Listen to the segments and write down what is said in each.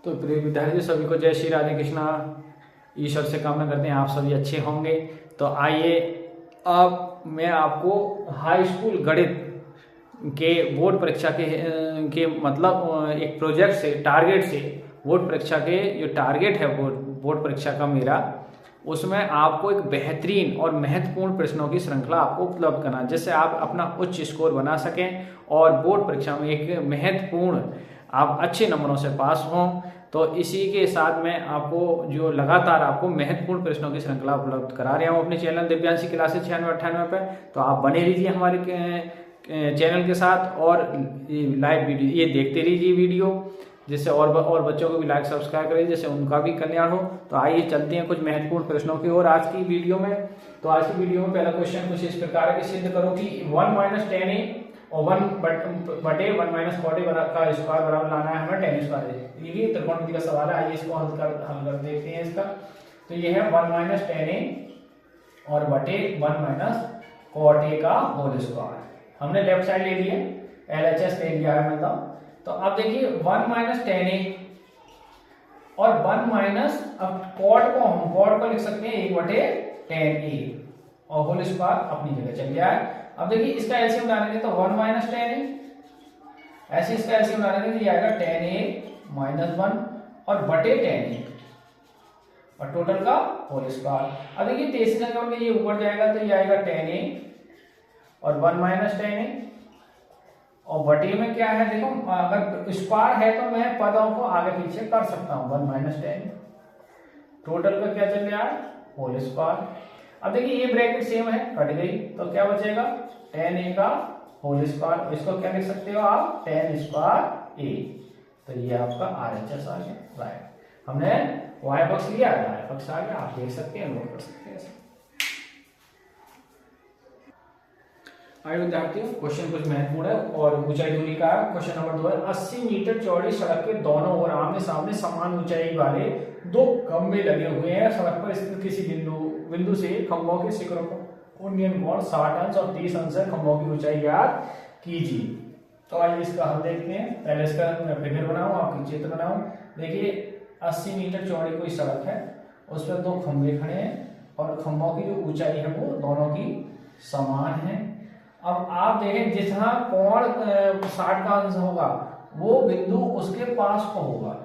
तो प्रिय विद्यार्थी सभी को जय श्री राधे कृष्णा। ईश्वर से कामना करते हैं आप सभी अच्छे होंगे। तो आइए अब मैं आपको हाई स्कूल गणित के बोर्ड परीक्षा के मतलब एक प्रोजेक्ट से टारगेट से बोर्ड परीक्षा के जो टारगेट है बोर्ड परीक्षा का मेरा, उसमें आपको एक बेहतरीन और महत्वपूर्ण प्रश्नों की श्रृंखला आपको उपलब्ध करना, जिससे आप अपना उच्च स्कोर बना सकें और बोर्ड परीक्षा में एक महत्वपूर्ण आप अच्छे नंबरों से पास हों। तो इसी के साथ में आपको जो लगातार आपको महत्वपूर्ण प्रश्नों की श्रृंखला उपलब्ध करा रहा हूँ अपने चैनल दिव्यांशी क्लासेस 9698 पे। तो आप बने रहिए हमारे चैनल के साथ और लाइव वीडियो ये देखते रहिए वीडियो, जिससे और बच्चों को भी लाइक सब्सक्राइब करिए, जिससे उनका भी कल्याण हो। तो आइए चलते हैं कुछ महत्वपूर्ण प्रश्नों की ओर आज की वीडियो में। तो आज की वीडियो में पहला क्वेश्चन कुछ इस प्रकार है कि सिद्ध करो कि 1 - 10a और 1/1 - 40 का स्क्वायर बराबर लाना है हमें 10 स्क्वायर। ये त्रिकोणमिति का सवाल है, आइए इसको हल कर देखते हैं इसका। तो ये है 1 - 10a और बटे 1 - cot a का होल स्क्वायर। हमने लेफ्ट साइड ले लिए, LHS ले लिया है मतलब। तो अब देखिए 1 - 10a और 1 - अब cot को लिख सकते हैं 1/10a और होल स्क्वायर अपनी जगह चल गया है। अब देखिए इसका एलसीएम डालेंगे तो 1 - 10a, ऐसे इसका एलसीएम डालेंगे तो ये आएगा 10a - 1 और बटे 10a और टोटल का होल स्क्वायर। अब देखिए तीसरी जगह में ये ऊपर जाएगा तो ये आएगा 10a और 1 - 10a और बटे में क्या है, देखो अगर स्क्वायर है तो मैं पदों को आगे पीछे कर सकता हूं। 1 - 10 टोटल का क्या चल रहा है, होल स्क्वायर। अब देखिए ये ब्रैकेट सेम है, कट गई तो क्या बचेगा 10a का होल स्क्वायर। इसको क्या लिख सकते हो आप 10 स्क्वायर a। तो ये आपका RHS आ गया, राइट। हमने y पक्ष लिया, y पक्ष आ गया, आप देख सकते हैं, नोट कर सकते हैं। आइए विद्यार्थियों क्वेश्चन कुछ महत्वपूर्ण है और ऊंचाई दूरी का है। क्वेश्चन नंबर 2 है 80 मीटर चौड़ी सड़क के दोनों ओर आमने सामने समान ऊंचाई वाले 2 खंभे लगे हुए हैं। सड़क पर स्थित किसी बिंदु से खंभों के शिखरों को उन्नयन कोण 60 अंश और 30 अंश है। खंभों की ऊंचाई ज्ञात कीजिए। तो आइए इसका हल देखते हैं। पहले इसका फिगर बनाऊं, आपकी चित्र बनाऊं। देखिए 80 मीटर चौड़ी कोई सड़क है, उस पर 2 खंभे खड़े हैं और खंभों की जो ऊंचाई है वो दोनों की समान है। अब आप देखें जितना कोण 60 का अंश होगा वो बिंदु उसके पास को होगा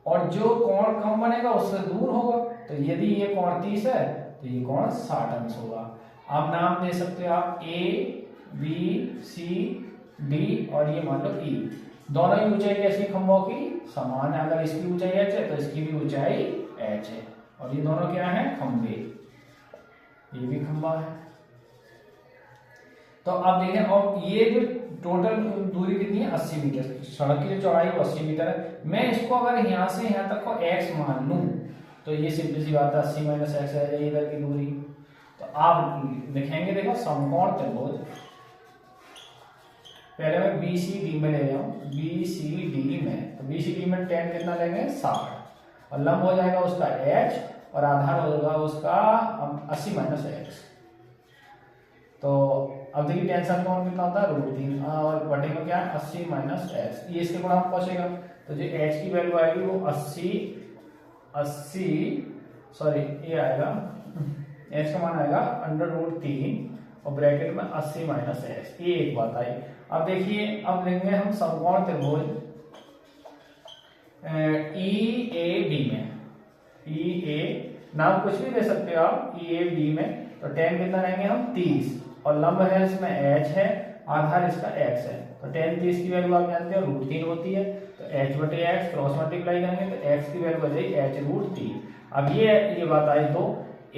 और जो कोण कम बनेगा उससे दूर होगा। तो यदि ये कोण 30 है तो ये कोण 60 अंश होगा। आप नाम दे सकते हो आप A, B, C, D और ये मान लो E। दोनों की ऊंचाई कैसी, खंभों की समान है। अगर इसकी ऊंचाई h है तो इसकी भी ऊंचाई h है और ये दोनों क्या है, खंभे। ये भी खंभा है। तो आप देखें और ये जो टोटल दूरी कितनी है 80 मीटर। सड़क की जो चौड़ाई वो 80 मीटर है। मैं इसको अगर यहाँ से यहाँ तक को x मान लूं तो ये सिंपल सी बात है 80 - x आ जाएगी इधर की दूरी। तो आप लिखेंगे, देखो समकोण त्रिभुज, पहले मैं BCD में ले रहा हूँ, BCD में तो BCD में 10 कितना लेंगे 60 और लंब हो जाएगा उसका h और आधार होगा उसका 80 - x। तो अब देखिए टेंशन कोण कितना होता है √3 और बटे में क्या है 80 - x। ये इसके गुणा पहुंचेगा तो जो h की वैल्यू आएगी वो 80 सॉरी ये आएगा h का मान आएगा √3 और ब्रैकेट में 80 - x। ये एक बात आई। अब देखिए अब लेंगे हम समकोण त्रिभुज EAB में, EA नाम कुछ भी दे सकते हो आप, EAB में तो 10 कितना लेंगे हम 30 और लंब है इसमें h है, आधार इसका x है। तो 10 30 की वैल्यू आप जानते हो √3 होती है। तो h बटे x क्रॉस मल्टीप्लाई करेंगे तो x की वैल्यू बचेगी h √3। अब ये बात आई तो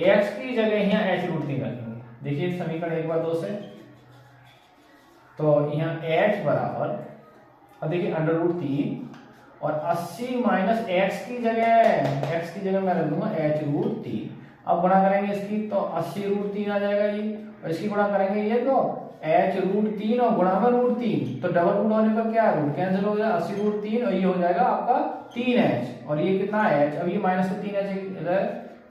x की जगह यहाँ h √3 रखेंगे। देखिए समीकरण 1 व 2 से तो यहाँ h बराबर, अब देखिए √3 और 80 - x की जगह मैं रख दूंगा h √3। अब गुणा करेंगे इसकी तो 80 √3 आ जाएगा ये, और इसकी गुणा करेंगे ये तो h √3 और गुणा में √3 तो डबल रूट होने पर क्या रूट कैंसिल हो जाएगा 80 √3 और ये हो जाएगा आपका 3h और ये कितना h, अब ये माइनस से 3h इधर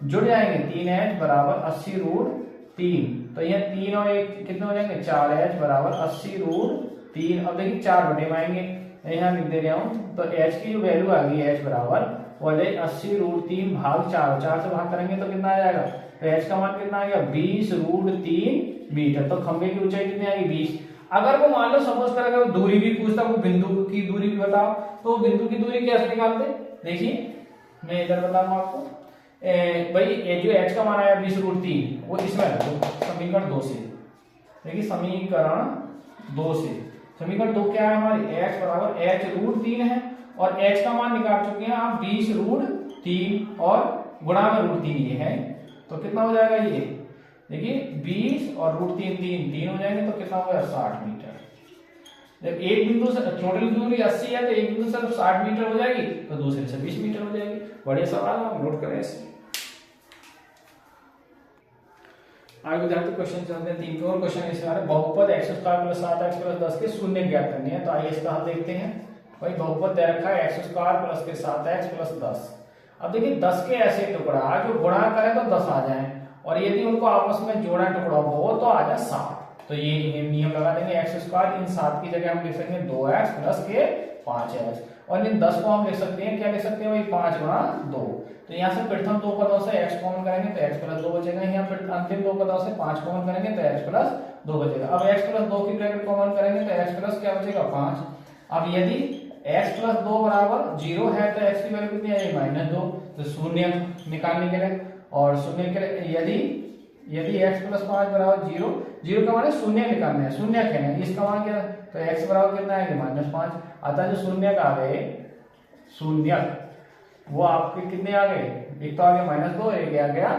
जुड़ जाएंगे 3h बराबर 80 √3। तो ये 3 और 1 कितने हो जाएंगे 4h बराबर 80 √3। अब देखिए 4 बटे में आएंगे यहाँ लिख दे रहा हूँ। तो h की जो वैल्यू आ गई h बराबर वो आ जाएगी 80√3 भाग 4, 4 से भाग करेंगे तो कितना आ जाएगा, तो h का मान कितना आ गया 20√3 मीटर। तो खंबे की ऊंचाई कितनी आएगी 20। अगर वो मान लो सपोज कर अगर दूरी भी पूछता, वो बिंदु की दूरी भी बताओ, तो बिंदु की दूरी कैसे निकालते, देखिए मैं इधर बताऊंगा आपको। भाई ये जो h का मान आया 20√3 वो इसमें रखो समीकरण 2 से। देखिए समीकरण 2 से, समीकरण 2 क्या है हमारी, x बराबर h√3 है और h का मान निकाल चुके हैं आप 20√3 और गुणा में √3 ये है, तो कितना हो जाएगा ये, देखिए 20 और √3 3 हो जाएंगे, तो कितना हो गया 60 मीटर। जब एक बिंदु से टोटल दूरी 80 है तो एक बिंदु से 60 मीटर हो जाएगी, तो दूसरे से 20 मीटर हो जाएगी। बढ़िया सवाल है, आप नोट करें इसे। आगे विद्यार्थी क्वेश्चन चलते हैं, 3 और क्वेश्चन इस बार बहुपद x² + 7x + 10 के शून्य ज्ञात करनी है। तो आइए इसका हल देखते हैं। भाई बहुपद दे रखा है x² + के 7x + 10। अब देखिए 10 के ऐसे टुकड़ा जो गुणा करें तो 10 आ जाए, और यदि उनको आपस में जोड़ा टुकड़ा हो तो आ जाए 7। तो ये नियम लगा देंगे, x², इन 7 की जगह हम लिख सकते हैं 2x + के 5x, और इन 10 को हम लिख सकते हैं, क्या लिख सकते हैं भाई 5 × 2। तो यहाँ से प्रथम 2 पदों से x कॉमन करेंगे तो x + 2 बचेगा, यहाँ पर अंतिम 2 पदों से 5 कॉमन करेंगे तो x + 2 बचेगा। अब x + 2 की ब्रैकेट कॉमन करेंगे तो x + क्या बचेगा 5। अब यदि x + 2 बराबर 0 है तो x की वैल्यू कितनी आएगी -2, तो शून्य निकालने के लिए, और शून्य के लिए यदि x + 5 बराबर 0, 0 का मान शून्य निकालना है, शून्य कहना है, इसका मान क्या है, तो x बराबर कितना आएगा -5। अतः जो शून्य का आ गए शून्य वो आपके कितने आ गए, एक तो आ गया -2 और एक आ गया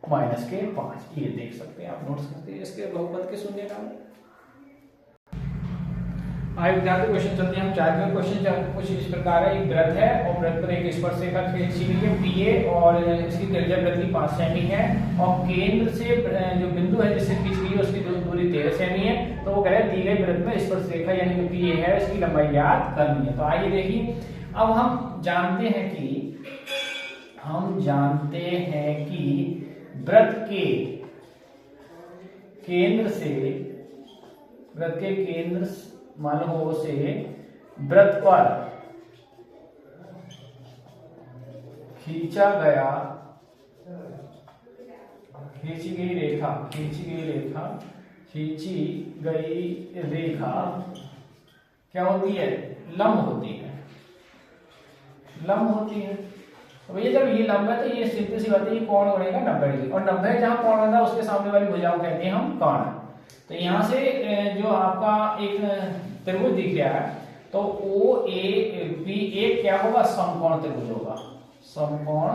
-5। ये देख सकते हैं आप, नोट सकते हैं इसके बहुपद के शून्य का। आइए विद्यार्थी क्वेश्चन चलते हैं हम 4वें क्वेश्चन कुछ इस प्रकार है। एक वृत्त है और वृत्त पर एक स्पर्शरेखा खींची गई है PA और इसकी त्रिज्या वृत्त की 5 सेमी है, और केंद्र से जो बिंदु है जिससे खींची गई है उसकी दूरी 13 सेमी है। तो वो कह रहे हैं दी गई वृत्त में स्पर्शरेखा यानी कि PA है, इसकी लंबाई ज्ञात करनी है। तो आइए देखिए, अब हम जानते हैं कि वृत्त के केंद्र मान लो से वृत्त पर खींची गई रेखा क्या होती है, लंब होती है। तो भैया जब ये लंब है तो ये सीधी सी बात है, ये कोण बनेगा 90 डिग्री, और 90 जहां कोण बना उसके सामने वाली भुजा को कहते हैं हम कर्ण। तो यहाँ से जो आपका एक त्रिभुज दिख रहा है, तो OAP क्या होगा, समकोण त्रिभुज होगा। समकोण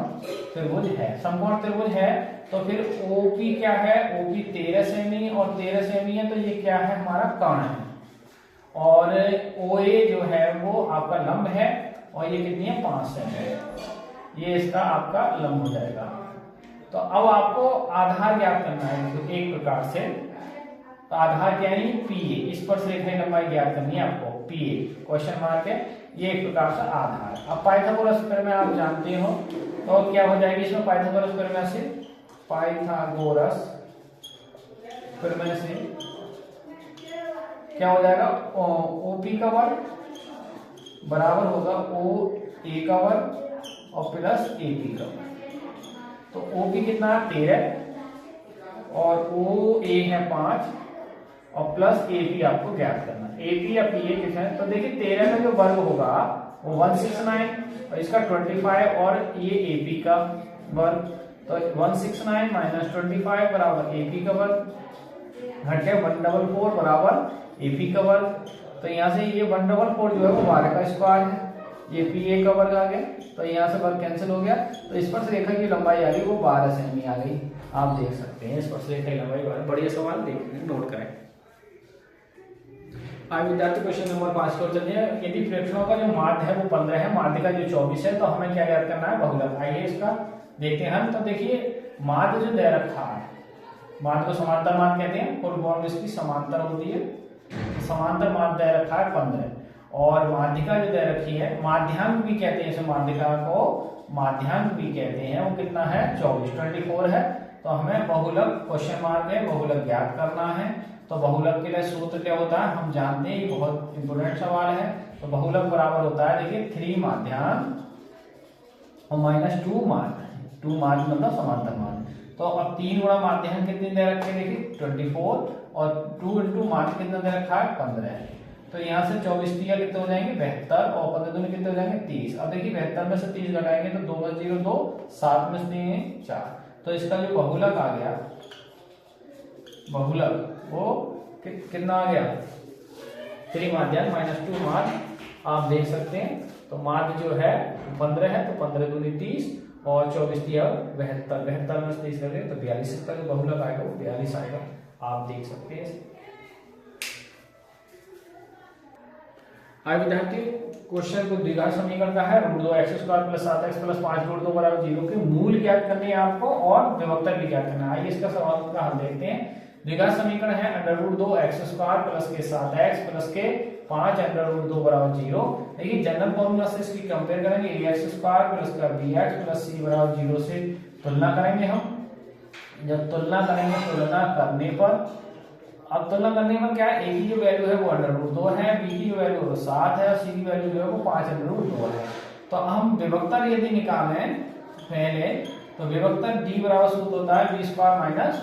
त्रिभुज है तो फिर OP क्या है, OP 13 सेमी और 13 सेमी है, तो ये क्या है हमारा कर्ण है, और OA जो है वो आपका लंब है, और ये कितनी है 5 सेमी, ये इसका आपका लंब हो जाएगा। तो अब आपको आधार ज्ञात करना है, तो एक प्रकार से तो आधार क्या है PA, इस पर से लंबाई ज्ञात करनी है आपको, PA क्वेश्चन मार्क है, ये एक प्रकार से आधार। अब पाइथागोरस प्रमेय आप जानते हो, तो क्या हो जाएगी इसमें पाइथागोरस प्रमेय से क्या हो जाएगा, OP का वर्ग बराबर होगा OA का वर्ग और प्लस AP का वर्ग। तो OP कितना 13 और OA है 5 और प्लस AP आपको ज्ञात करना है। AP या PA कितना है, तो देखिए 13 का जो वर्ग होगा वो 169 और इसका 25 और ये AP का वर्ग, तो 169 - 25 बराबर AP का वर्ग, घट गया 144 बराबर AP का वर्ग। तो यहाँ से ये 144 जो है वो 12 का स्क्वायर है, ये PA का वर्ग आ गया, तो यहाँ से वर्ग कैंसिल हो गया। तो इस पर से रेखा की लंबाई आ गई वो 12 सेमी आ गई, आप देख सकते हैं इस पर से रेखा की लंबाई 12। बढ़िया सवाल, देखिए नोट करें। आगे विद्यार्थी क्वेश्चन नंबर 5 की ओर चलते हैं। यदि प्रेक्षणों का जो माध्य है वो 15 है, माध्य का जो 24 है, तो हमें क्या ज्ञात करना है, बहुलक। आइए इसका देखते हैं। तो देखिए माध्य जो दे रखा है, माध्य को समांतर माध्य कहते हैं, फुल फॉर्म इसकी समांतर होती है। समांतर माध्य दे रखा है 15, और माध्यिका जो दे रखी है, माध्यांक भी कहते हैं इसे, माध्यिका को माध्यांक भी कहते हैं, वो कितना है 24 है। तो हमें बहुलक क्वेश्चन मार्क है, बहुलक ज्ञात करना है। तो बहुलक के लिए सूत्र क्या होता है हम जानते हैं, बहुत इंपोर्टेंट सवाल है। तो बहुलक बराबर होता है देखिए 3 माध्यान्ह और माइनस 2 माध्य, 2 माध्य मतलब समांतर माध्य। तो अब 3 गुणा माध्यान्ह कितने दे रखे देखिए 24 और 2 इंटू माध्य कितना दे रखा है 15। तो यहाँ से 24 तिया कितने हो जाएंगे 72 और 15 दूनी कितने हो जाएंगे 30। अब देखिए 72 में से 30 घटाएंगे तो 2 में 0 2, 7 में से 4। तो इसका जो बहुलक आ गया, बहुलक वो कितना आ गया 3 माध्यान्ह माइनस 2 माध्य, आप देख सकते हैं। तो माध्य जो है 15 है, तो 15 दूनी 30 और 24 तिया 72, 72 में से 30 करेंगे तो 42। इसका जो बहुलक आएगा वो 42 आएगा, आप देख सकते हैं। आगे विद्यार्थी क्वेश्चन को द्विघात समीकरण का है √2x² + 7x + 5 √2 = 0 की मूल ज्ञात करनी है आपको और विभक्तर भी ज्ञात करना है। आइए इसका सवाल का हल देखते हैं। द्विघात समीकरण है √2x² + 7x + 5 √2 = 0। देखिए जनरल फॉर्मूला से इसकी कंपेयर करेंगे, ax² + bx + c = 0 से तुलना करेंगे हम। जब तुलना करेंगे, तुलना करने पर, अब तुलना करने में क्या है, a की जो वैल्यू है वो √2 है, b की जो वैल्यू है वो 7 है और c की वैल्यू जो है वो 5 √2 है। तो हम विभक्तर यदि निकालें पहले, तो विभक्तर d बराबर सूत्र होता है b² -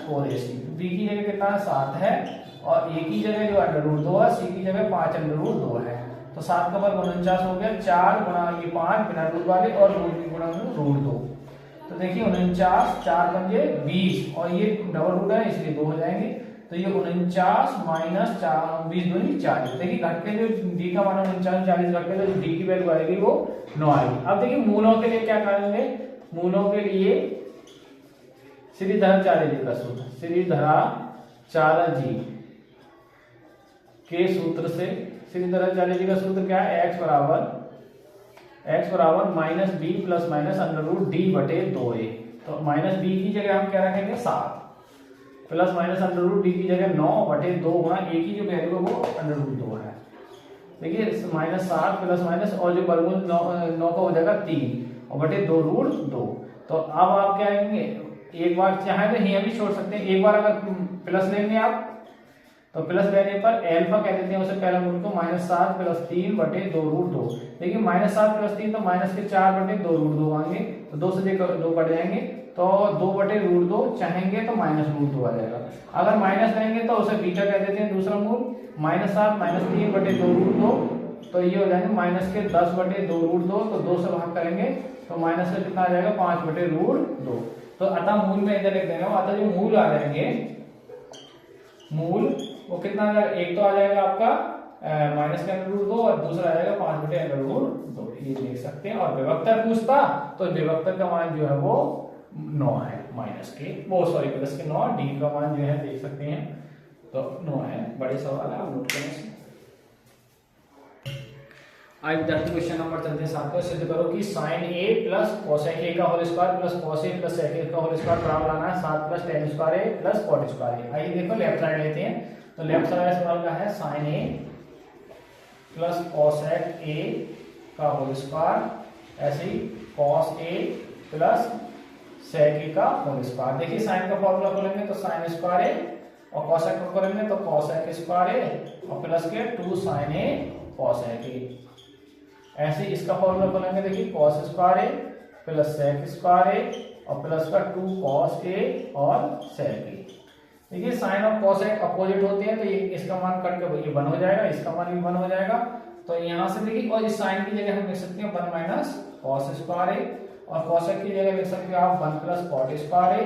4ac। b की जगह कितना है 7 है और a की जगह जो √2 है, c की जगह 5 √2 है। तो 7 का वर्ग 49 हो गया, 4 गुणा ये 5 बिना रूट वाले और गुणा √2। तो देखिए 49, 4 पंजे 20 और ये डबल रूट है इसलिए 2 हो जाएंगे। तो ये 49 माइनस 20 दूनी 40। देखिए घट के जो डी का मान 49 40 घट के जो डी की वैल्यू आएगी वो 9 आएगी। अब देखिए मूलों के लिए क्या करेंगे, मूलों के लिए श्रीधराचार्य जी का सूत्र, श्रीधराचार्य जी के सूत्र से, श्रीधराचार्य जी का सूत्र क्या है, x बराबर -b ± √d/2a। तो माइनस बी की जगह हम क्या रखेंगे 7 प्लस माइनस √d की जगह 9/2 गुणा a की जो वैल्यू है वो √2 है। देखिए -7 प्लस माइनस और जो वर्गमूल 9 का हो जाएगा 3 और बटे 2 √2। तो अब आप क्या आएंगे, एक बार चाहे तो यहाँ भी छोड़ सकते हैं, एक बार अगर प्लस लेंगे आप तो प्लस लेने पर अल्फा कह देते हैं उसे पहला मूल को -7 + 3/2 √2। देखिए -7 + 3 तो माइनस के 4/2 √2 आएंगे, तो 2 से 2 कट जाएंगे तो 2/√2 चाहेंगे तो -√2 आ जाएगा। अगर माइनस करेंगे तो उसे बीटा कह देते हैं दूसरा मूल, -7 - 3/2 √2 तो ये हो जाएंगे माइनस के 10/2 √2। तो 2 से भाग करेंगे तो माइनस का कितना आ जाएगा 5/√2। तो अतः मूल में इधर लिख देना, अतः जो मूल आ जाएंगे, मूल वो कितना आ जाएगा, एक तो आ जाएगा आपका माइनस का √2 और दूसरा आ जाएगा 5/√2, ये देख सकते हैं। और विभक्तर पूछता तो विभक्तर का मान जो है वो 9 है, माइनस के वो सॉरी प्लस के 9, डी का मान जो है देख सकते हैं तो 9 है। बड़े सवाल है, आप नोट करें। आज विद्यार्थी क्वेश्चन नंबर चलते हैं 7 को। सिद्ध करो कि sin a + cosec a का whole square + cos a + sec a का होल स्क्वायर बराबर आना है 7 + tan square a + cot square a। आइए देखो लेफ्ट साइड लेते हैं। तो लेफ्ट साइड सवाल का है sin a + cosec a का होल स्क्वायर, ऐसे ही cos a + sec a का होल स्क्वायर। देखिए sin का फॉर्मूला खोलेंगे तो sin स्क्वायर a और cosec को करेंगे तो cosec स्क्वायर a और प्लस के 2 sin a cosec a। ऐसे इसका फॉर्मूला बनाएंगे, देखिए cos square a plus sec square a और प्लस का 2 cos a और sec a। देखिए sin और cosec अपोजिट होते हैं तो ये इसका मान कट के ये 1 हो जाएगा, इसका मान भी 1 हो जाएगा। तो यहाँ से देखिए और इस sin की जगह हम लिख सकते हैं 1 - cos स्क्वायर a और cosec की जगह लिख सकते हैं आप 1 + cot स्क्वायर a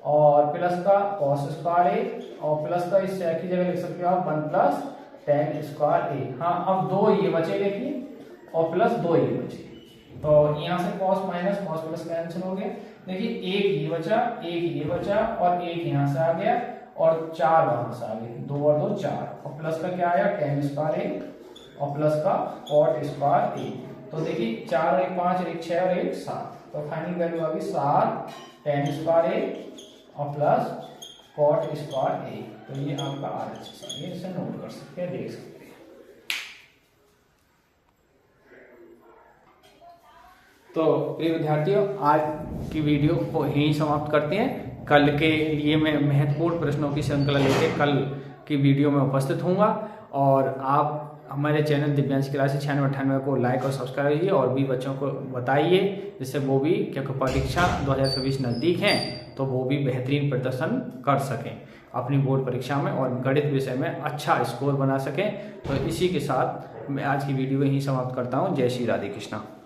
और प्लस का cos स्क्वायर a और प्लस का इस sec की जगह लिख सकते हो आप 1 + tan स्क्वायर a। हाँ अब 2 ये बचे देखिए और प्लस 2 ये बचे, तो यहाँ से cos minus cos plus cancel हो गया। देखिए एक ये बचा, एक ये बचा और एक यहाँ से आ गया और 4 वहां से आ गए, 2 और 2 4 और प्लस का क्या आया tan स्क्वायर a और प्लस का cot स्क्वायर a। तो देखिए 4 और 1 5 और 1 6 और 1 7, तो फाइनल वैल्यू आ गई 7 tan स्क्वायर a और प्लस cot स्क्वायर a। तो ये आपका RHS है, ये इसे नोट कर सकते हैं, देख सकते हैं। तो प्रिय विद्यार्थियों, आज की वीडियो को यहीं समाप्त करते हैं। कल के लिए मैं महत्वपूर्ण प्रश्नों की श्रृंखला लेकर कल की वीडियो में उपस्थित होऊंगा और आप हमारे चैनल दिव्यांश क्लासेस 9698 को लाइक और सब्सक्राइब कीजिए और भी बच्चों को बताइए, जिससे वो भी, क्योंकि परीक्षा 2026 नज़दीक है, तो वो भी बेहतरीन प्रदर्शन कर सकें अपनी बोर्ड परीक्षा में और गणित विषय में अच्छा स्कोर बना सकें। तो इसी के साथ मैं आज की वीडियो यहीं समाप्त करता हूँ। जय श्री राधे कृष्णा।